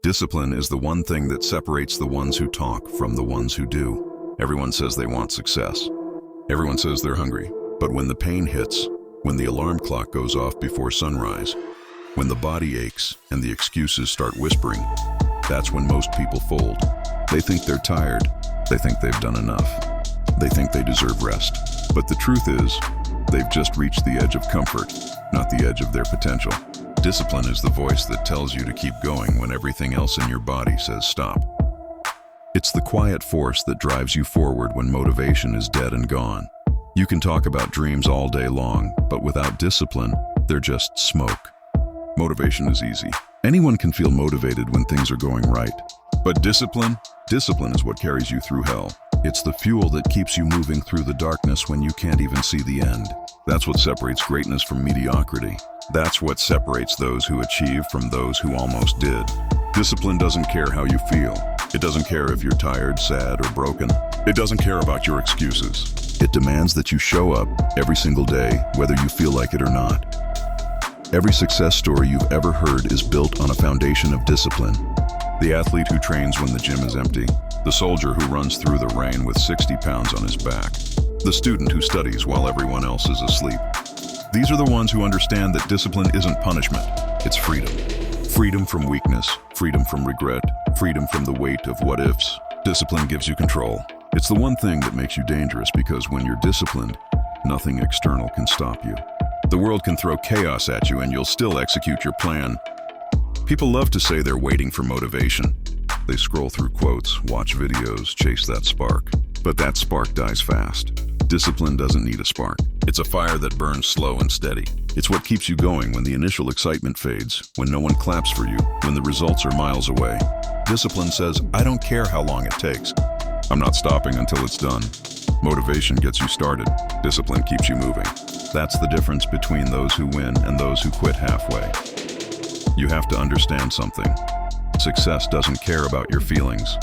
Discipline is the one thing that separates the ones who talk from the ones who do. Everyone says they want success. Everyone says they're hungry. But when the pain hits, when the alarm clock goes off before sunrise, when the body aches and the excuses start whispering, that's when most people fold. They think they're tired. They think they've done enough. They think they deserve rest. But the truth is, they've just reached the edge of comfort, not the edge of their potential. Discipline is the voice that tells you to keep going when everything else in your body says stop. It's the quiet force that drives you forward when motivation is dead and gone. You can talk about dreams all day long, but without discipline, they're just smoke. Motivation is easy. Anyone can feel motivated when things are going right. But discipline is what carries you through hell. It's the fuel that keeps you moving through the darkness when you can't even see the end. That's what separates greatness from mediocrity. That's what separates those who achieve from those who almost did. Discipline doesn't care how you feel. It doesn't care if you're tired, sad, or broken. It doesn't care about your excuses. It demands that you show up every single day, whether you feel like it or not. Every success story you've ever heard is built on a foundation of discipline. The athlete who trains when the gym is empty. The soldier who runs through the rain with 60 pounds on his back. The student who studies while everyone else is asleep. These are the ones who understand that discipline isn't punishment, it's freedom. Freedom from weakness, freedom from regret, freedom from the weight of what-ifs. Discipline gives you control. It's the one thing that makes you dangerous because when you're disciplined, nothing external can stop you. The world can throw chaos at you and you'll still execute your plan. People love to say they're waiting for motivation. They scroll through quotes, watch videos, chase that spark. But that spark dies fast. Discipline doesn't need a spark. It's a fire that burns slow and steady. It's what keeps you going when the initial excitement fades, when no one claps for you, when the results are miles away. Discipline says, I don't care how long it takes. I'm not stopping until it's done. Motivation gets you started. Discipline keeps you moving. That's the difference between those who win and those who quit halfway. You have to understand something. Success doesn't care about your feelings.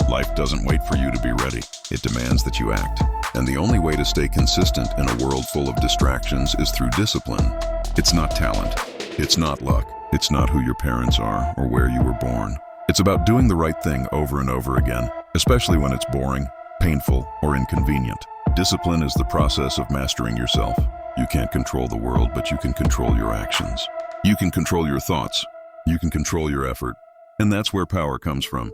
Life doesn't wait for you to be ready. It demands that you act. And the only way to stay consistent in a world full of distractions is through discipline. It's not talent. It's not luck. It's not who your parents are or where you were born. It's about doing the right thing over and over again, especially when it's boring, painful, or inconvenient. Discipline is the process of mastering yourself. You can't control the world, but you can control your actions. You can control your thoughts. You can control your effort. And that's where power comes from.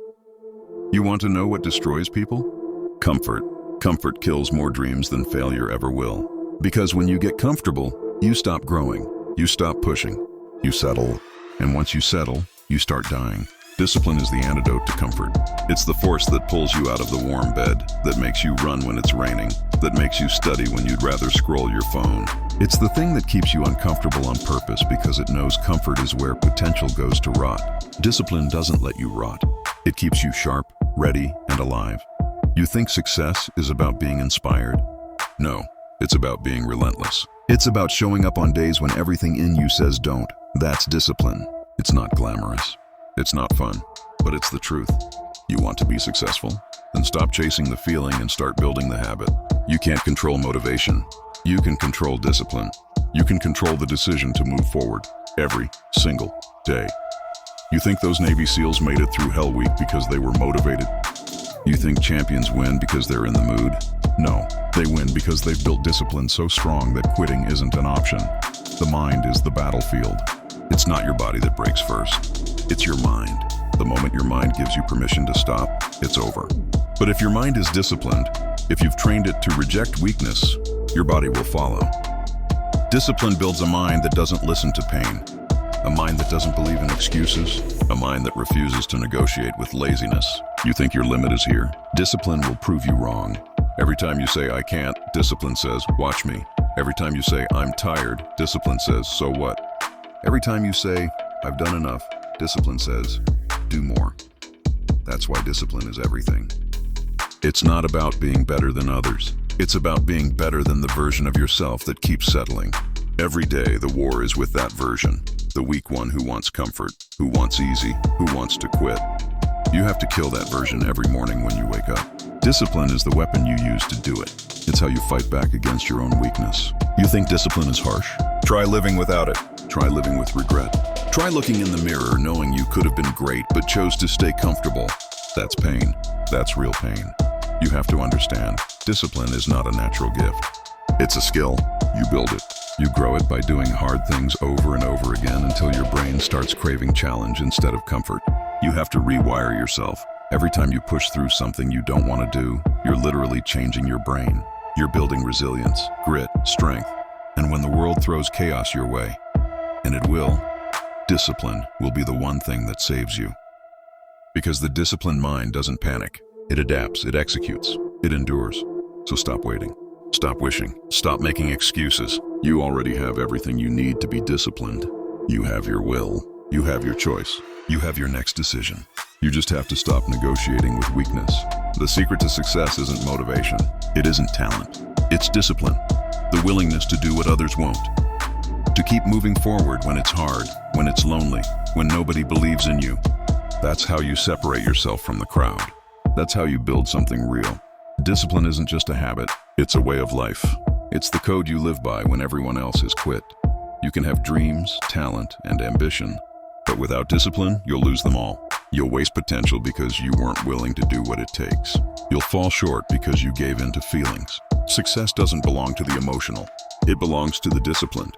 You want to know what destroys people? Comfort. Comfort kills more dreams than failure ever will. Because when you get comfortable, you stop growing. You stop pushing. You settle. And once you settle, you start dying. Discipline is the antidote to comfort. It's the force that pulls you out of the warm bed, that makes you run when it's raining, that makes you study when you'd rather scroll your phone. It's the thing that keeps you uncomfortable on purpose because it knows comfort is where potential goes to rot. Discipline doesn't let you rot. It keeps you sharp, ready, and alive. You think success is about being inspired? No, it's about being relentless. It's about showing up on days when everything in you says don't. That's discipline. It's not glamorous. It's not fun, but it's the truth. You want to be successful? Then stop chasing the feeling and start building the habit. You can't control motivation. You can control discipline. You can control the decision to move forward every single day. You think those Navy SEALs made it through Hell Week because they were motivated? You think champions win because they're in the mood? No, they win because they've built discipline so strong that quitting isn't an option. The mind is the battlefield. It's not your body that breaks first. It's your mind. The moment your mind gives you permission to stop, it's over. But if your mind is disciplined, if you've trained it to reject weakness, your body will follow. Discipline builds a mind that doesn't listen to pain, a mind that doesn't believe in excuses, a mind that refuses to negotiate with laziness. You think your limit is here? Discipline will prove you wrong. Every time you say, I can't, discipline says, watch me. Every time you say, I'm tired, discipline says, so what? Every time you say, I've done enough, discipline says, do more. That's why discipline is everything. It's not about being better than others. It's about being better than the version of yourself that keeps settling. Every day, the war is with that version. The weak one who wants comfort, who wants easy, who wants to quit. You have to kill that version every morning when you wake up. Discipline is the weapon you use to do it. It's how you fight back against your own weakness. You think discipline is harsh? Try living without it. Try living with regret. Try looking in the mirror knowing you could have been great but chose to stay comfortable. That's pain. That's real pain. You have to understand, discipline is not a natural gift. It's a skill. You build it. You grow it by doing hard things over and over again until your brain starts craving challenge instead of comfort. You have to rewire yourself. Every time you push through something you don't want to do, you're literally changing your brain. You're building resilience, grit, strength. And when the world throws chaos your way, and it will, discipline will be the one thing that saves you. Because the disciplined mind doesn't panic. It adapts, it executes, it endures. So stop waiting. Stop wishing. Stop making excuses. You already have everything you need to be disciplined. You have your will. You have your choice. You have your next decision. You just have to stop negotiating with weakness. The secret to success isn't motivation. It isn't talent. It's discipline. The willingness to do what others won't. To keep moving forward when it's hard, when it's lonely, when nobody believes in you. That's how you separate yourself from the crowd. That's how you build something real. Discipline isn't just a habit, it's a way of life. It's the code you live by when everyone else has quit. You can have dreams, talent, and ambition, but without discipline, you'll lose them all. You'll waste potential because you weren't willing to do what it takes. You'll fall short because you gave in to feelings. Success doesn't belong to the emotional. It belongs to the disciplined.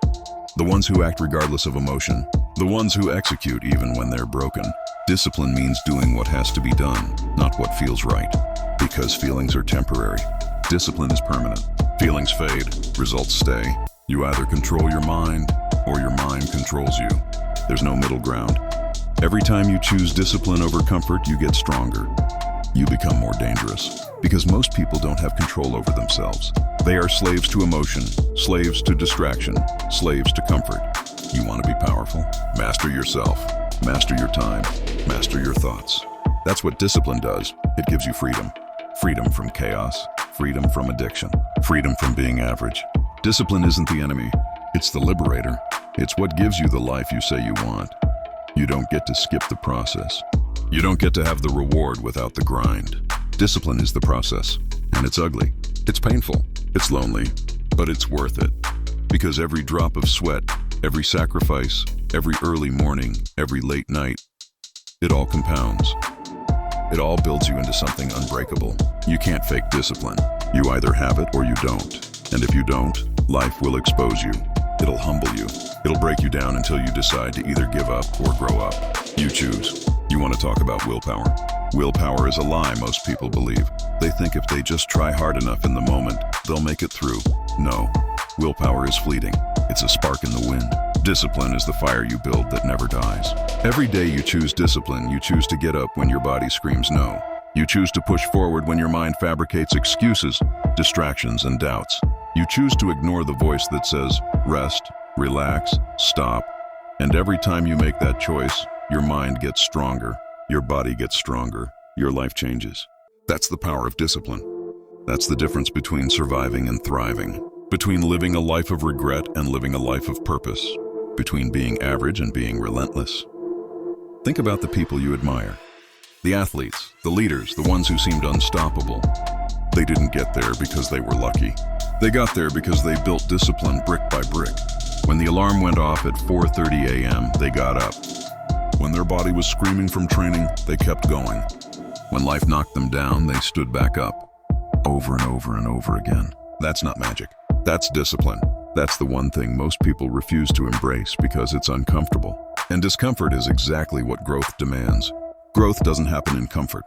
The ones who act regardless of emotion. The ones who execute even when they're broken. Discipline means doing what has to be done, not what feels right. Because feelings are temporary. Discipline is permanent. Feelings fade, results stay. You either control your mind or your mind controls you. There's no middle ground. Every time you choose discipline over comfort, you get stronger. You become more dangerous. Because most people don't have control over themselves. They are slaves to emotion, slaves to distraction, slaves to comfort. You want to be powerful? Master yourself. Master your time. Master your thoughts. That's what discipline does. It gives you freedom. Freedom from chaos. Freedom from addiction. Freedom from being average. Discipline isn't the enemy. It's the liberator. It's what gives you the life you say you want. You don't get to skip the process. You don't get to have the reward without the grind. Discipline is the process, and it's ugly. It's painful. It's lonely, but it's worth it. Because every drop of sweat, every sacrifice, every early morning, every late night, it all compounds. It all builds you into something unbreakable. You can't fake discipline. You either have it or you don't. And if you don't, life will expose you. It'll humble you. It'll break you down until you decide to either give up or grow up. You choose. You want to talk about willpower? Willpower is a lie most people believe. They think if they just try hard enough in the moment, they'll make it through. No. Willpower is fleeting. It's a spark in the wind. Discipline is the fire you build that never dies. Every day you choose discipline, you choose to get up when your body screams no. You choose to push forward when your mind fabricates excuses, distractions, and doubts. You choose to ignore the voice that says, rest, relax, stop. And every time you make that choice, your mind gets stronger, your body gets stronger, your life changes. That's the power of discipline. That's the difference between surviving and thriving, between living a life of regret and living a life of purpose, between being average and being relentless. Think about the people you admire. The athletes, the leaders, the ones who seemed unstoppable. They didn't get there because they were lucky. They got there because they built discipline brick by brick. When the alarm went off at 4:30 a.m., they got up. When their body was screaming from training, they kept going. When life knocked them down, they stood back up. Over and over and over again. That's not magic. That's discipline. That's the one thing most people refuse to embrace because it's uncomfortable. And discomfort is exactly what growth demands. Growth doesn't happen in comfort.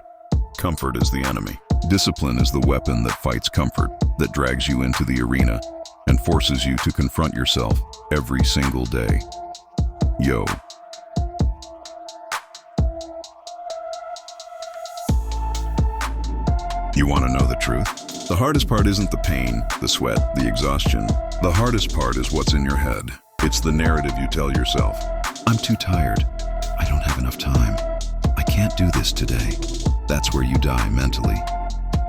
Comfort is the enemy. Discipline is the weapon that fights comfort, that drags you into the arena, and forces you to confront yourself every single day. Yo. You want to know the truth? The hardest part isn't the pain, the sweat, the exhaustion. The hardest part is what's in your head. It's the narrative you tell yourself. I'm too tired. I don't have enough time. I can't do this today. That's where you die mentally.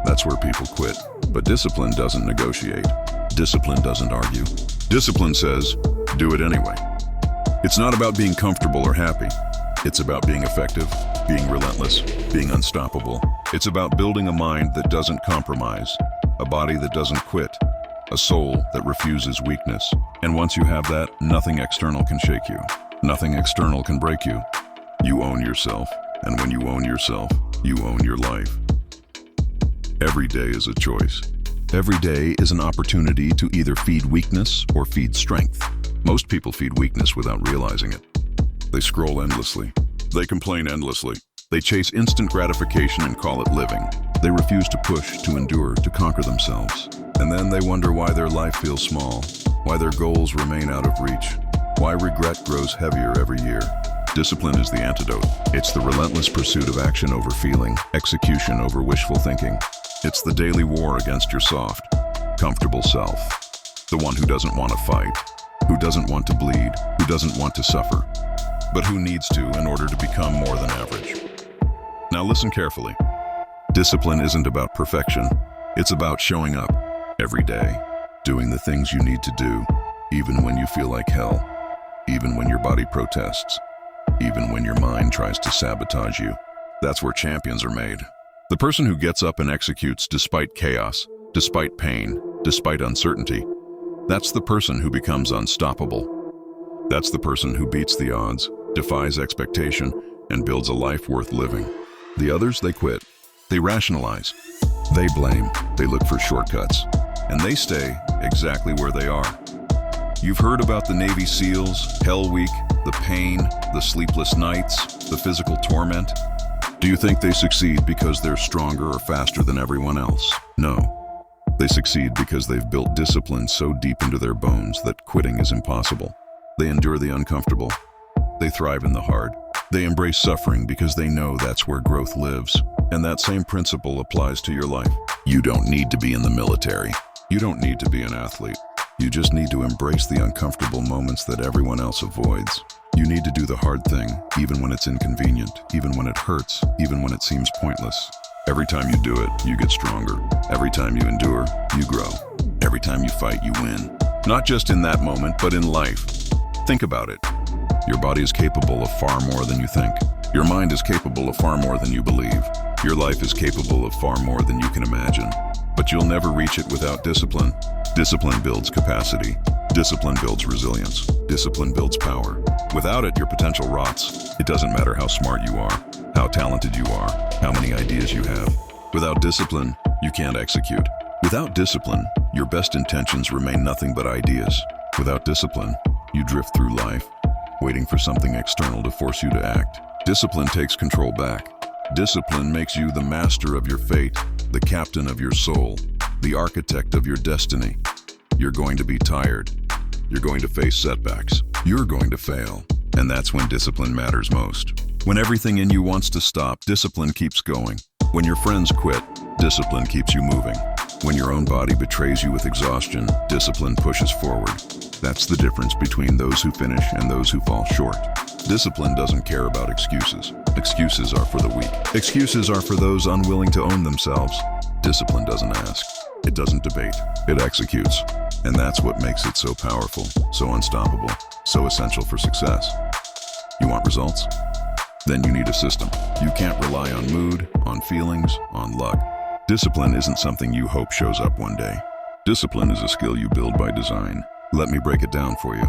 That's where people quit. But discipline doesn't negotiate. Discipline doesn't argue. Discipline says, do it anyway. It's not about being comfortable or happy. It's about being effective, being relentless, being unstoppable. It's about building a mind that doesn't compromise, a body that doesn't quit, a soul that refuses weakness. And once you have that, nothing external can shake you. Nothing external can break you. You own yourself, and when you own yourself, you own your life. Every day is a choice. Every day is an opportunity to either feed weakness or feed strength. Most people feed weakness without realizing it. They scroll endlessly. They complain endlessly. They chase instant gratification and call it living. They refuse to push, to endure, to conquer themselves. And then they wonder why their life feels small, why their goals remain out of reach, why regret grows heavier every year. Discipline is the antidote. It's the relentless pursuit of action over feeling, execution over wishful thinking. It's the daily war against your soft, comfortable self. The one who doesn't want to fight, who doesn't want to bleed, who doesn't want to suffer, but who needs to in order to become more than average. Now listen carefully. Discipline isn't about perfection. It's about showing up every day, doing the things you need to do, even when you feel like hell, even when your body protests, even when your mind tries to sabotage you. That's where champions are made. The person who gets up and executes despite chaos, despite pain, despite uncertainty, that's the person who becomes unstoppable. That's the person who beats the odds, defies expectation, and builds a life worth living. The others, they quit. They rationalize. They blame. They look for shortcuts. And they stay exactly where they are. You've heard about the Navy SEALs, Hell Week, the pain, the sleepless nights, the physical torment. Do you think they succeed because they're stronger or faster than everyone else? No. They succeed because they've built discipline so deep into their bones that quitting is impossible. They endure the uncomfortable. They thrive in the hard. They embrace suffering because they know that's where growth lives. And that same principle applies to your life. You don't need to be in the military. You don't need to be an athlete. You just need to embrace the uncomfortable moments that everyone else avoids. You need to do the hard thing, even when it's inconvenient, even when it hurts, even when it seems pointless. Every time you do it, you get stronger. Every time you endure, you grow. Every time you fight, you win. Not just in that moment, but in life. Think about it. Your body is capable of far more than you think. Your mind is capable of far more than you believe. Your life is capable of far more than you can imagine. But you'll never reach it without discipline. Discipline builds capacity. Discipline builds resilience. Discipline builds power. Without it, your potential rots. It doesn't matter how smart you are, how talented you are, how many ideas you have. Without discipline, you can't execute. Without discipline, your best intentions remain nothing but ideas. Without discipline, you drift through life, waiting for something external to force you to act. Discipline takes control back. Discipline makes you the master of your fate, the captain of your soul, the architect of your destiny. You're going to be tired. You're going to face setbacks. You're going to fail. And that's when discipline matters most. When everything in you wants to stop, discipline keeps going. When your friends quit, discipline keeps you moving. When your own body betrays you with exhaustion, discipline pushes forward. That's the difference between those who finish and those who fall short. Discipline doesn't care about excuses. Excuses are for the weak. Excuses are for those unwilling to own themselves. Discipline doesn't ask. It doesn't debate. It executes. And that's what makes it so powerful, so unstoppable, so essential for success. You want results? Then you need a system. You can't rely on mood, on feelings, on luck. Discipline isn't something you hope shows up one day. Discipline is a skill you build by design. Let me break it down for you.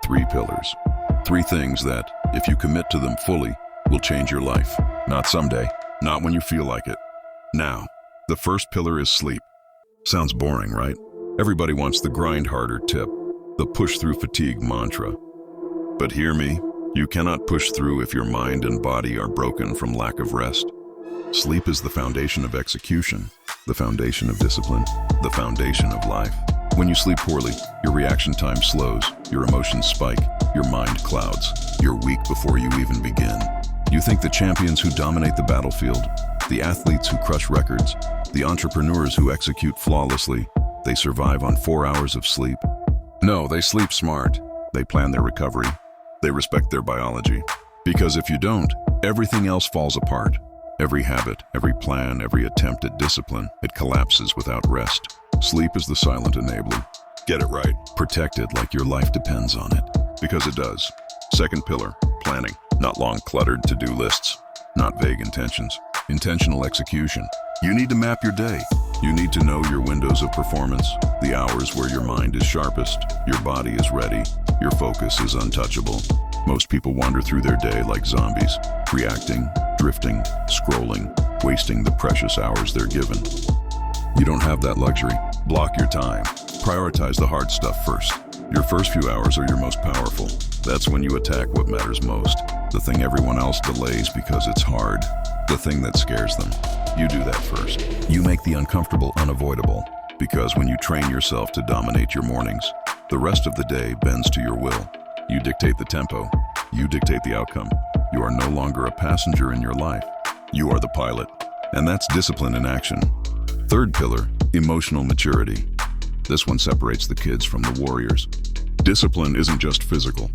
3 pillars. 3 things that, if you commit to them fully, will change your life. Not someday, not when you feel like it. Now, the first pillar is sleep. Sounds boring, right? Everybody wants the grind harder tip, the push through fatigue mantra. But hear me, you cannot push through if your mind and body are broken from lack of rest. Sleep is the foundation of execution, the foundation of discipline, the foundation of life. When you sleep poorly, your reaction time slows, your emotions spike, your mind clouds. You're weak before you even begin. You think the champions who dominate the battlefield, the athletes who crush records, the entrepreneurs who execute flawlessly, they survive on 4 hours of sleep? No, they sleep smart. They plan their recovery. They respect their biology. Because if you don't, everything else falls apart. Every habit, every plan, every attempt at discipline, it collapses without rest. Sleep is the silent enabler. Get it right. Protect it like your life depends on it. Because it does. Second pillar, planning. Not long cluttered to-do lists. Not vague intentions. Intentional execution. You need to map your day. You need to know your windows of performance, the hours where your mind is sharpest, your body is ready, your focus is untouchable. Most people wander through their day like zombies, reacting, drifting, scrolling, wasting the precious hours they're given. You don't have that luxury. Block your time. Prioritize the hard stuff first. Your first few hours are your most powerful. That's when you attack what matters most. The thing everyone else delays because it's hard. The thing that scares them. You do that first. You make the uncomfortable unavoidable. Because when you train yourself to dominate your mornings, the rest of the day bends to your will. You dictate the tempo. You dictate the outcome. You are no longer a passenger in your life. You are the pilot. And that's discipline in action. Third pillar, emotional maturity. This one separates the kids from the warriors. Discipline isn't just physical.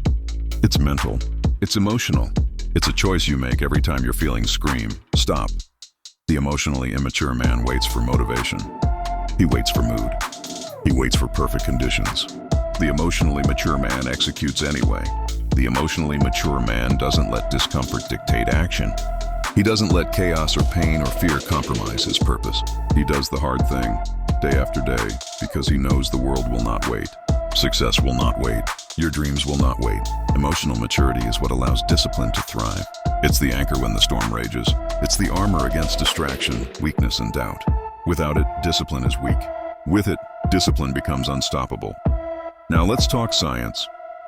It's mental. It's emotional. It's a choice you make every time you're feeling scream, stop. The emotionally immature man waits for motivation. He waits for mood. He waits for perfect conditions. The emotionally mature man executes anyway. The emotionally mature man doesn't let discomfort dictate action. He doesn't let chaos or pain or fear compromise his purpose. He does the hard thing, day after day, because he knows the world will not wait. Success will not wait. Your dreams will not wait. Emotional maturity is what allows discipline to thrive. It's the anchor when the storm rages. It's the armor against distraction, weakness, and doubt. Without it, discipline is weak. With it, discipline becomes unstoppable. Now let's talk science,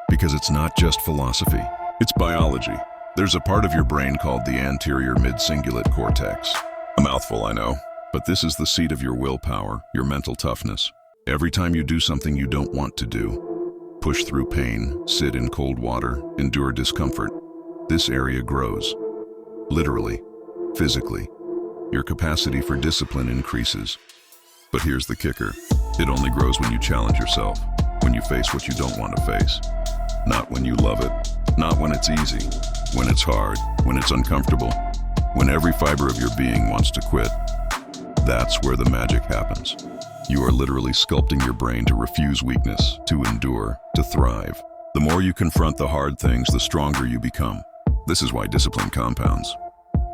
because it's not just philosophy, it's biology. There's a part of your brain called the anterior mid-cingulate cortex. A mouthful, I know, but this is the seat of your willpower, your mental toughness. Every time you do something you don't want to do, push through pain, sit in cold water, endure discomfort, this area grows. Literally, physically. Your capacity for discipline increases. But here's the kicker. It only grows when you challenge yourself, when you face what you don't want to face. Not when you love it, not when it's easy, when it's hard, when it's uncomfortable, when every fiber of your being wants to quit. That's where the magic happens. You are literally sculpting your brain to refuse weakness, to endure, to thrive. The more you confront the hard things, the stronger you become. This is why discipline compounds.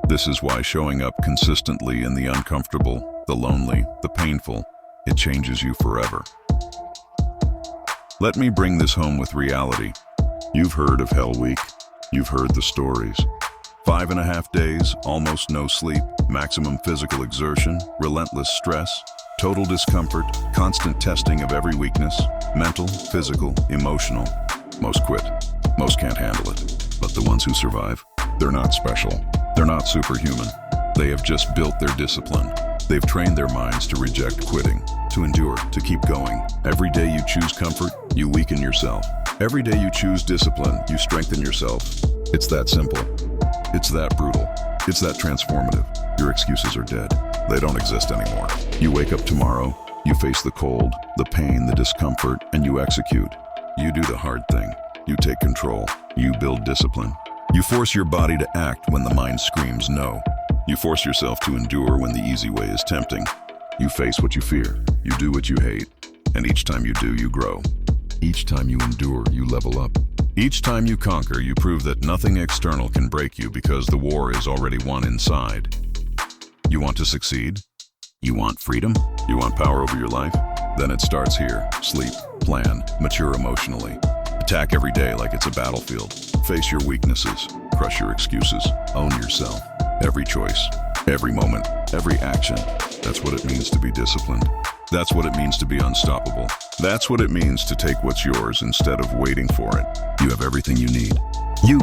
This is why showing up consistently in the uncomfortable, the lonely, the painful, it changes you forever. Let me bring this home with reality. You've heard of Hell Week. You've heard the stories. 5.5 days, almost no sleep, maximum physical exertion, relentless stress, total discomfort, constant testing of every weakness, mental, physical, emotional. Most quit. Most can't handle it. But the ones who survive, they're not special. They're not superhuman. They have just built their discipline. They've trained their minds to reject quitting, to endure, to keep going. Every day you choose comfort, you weaken yourself. Every day you choose discipline, you strengthen yourself. It's that simple. It's that brutal. It's that transformative. Your excuses are dead. They don't exist anymore. You wake up tomorrow, you face the cold, the pain, the discomfort, and you execute. You do the hard thing. You take control. You build discipline. You force your body to act when the mind screams no. You force yourself to endure when the easy way is tempting. You face what you fear. You do what you hate. And each time you do, you grow. Each time you endure, you level up. Each time you conquer, you prove that nothing external can break you because the war is already won inside. You want to succeed? You want freedom? You want power over your life? Then it starts here. Sleep, plan, mature emotionally. Attack every day like it's a battlefield. Face your weaknesses. Crush your excuses. Own yourself. Every choice, every moment, every action. That's what it means to be disciplined. That's what it means to be unstoppable. That's what it means to take what's yours instead of waiting for it. You have everything you need. You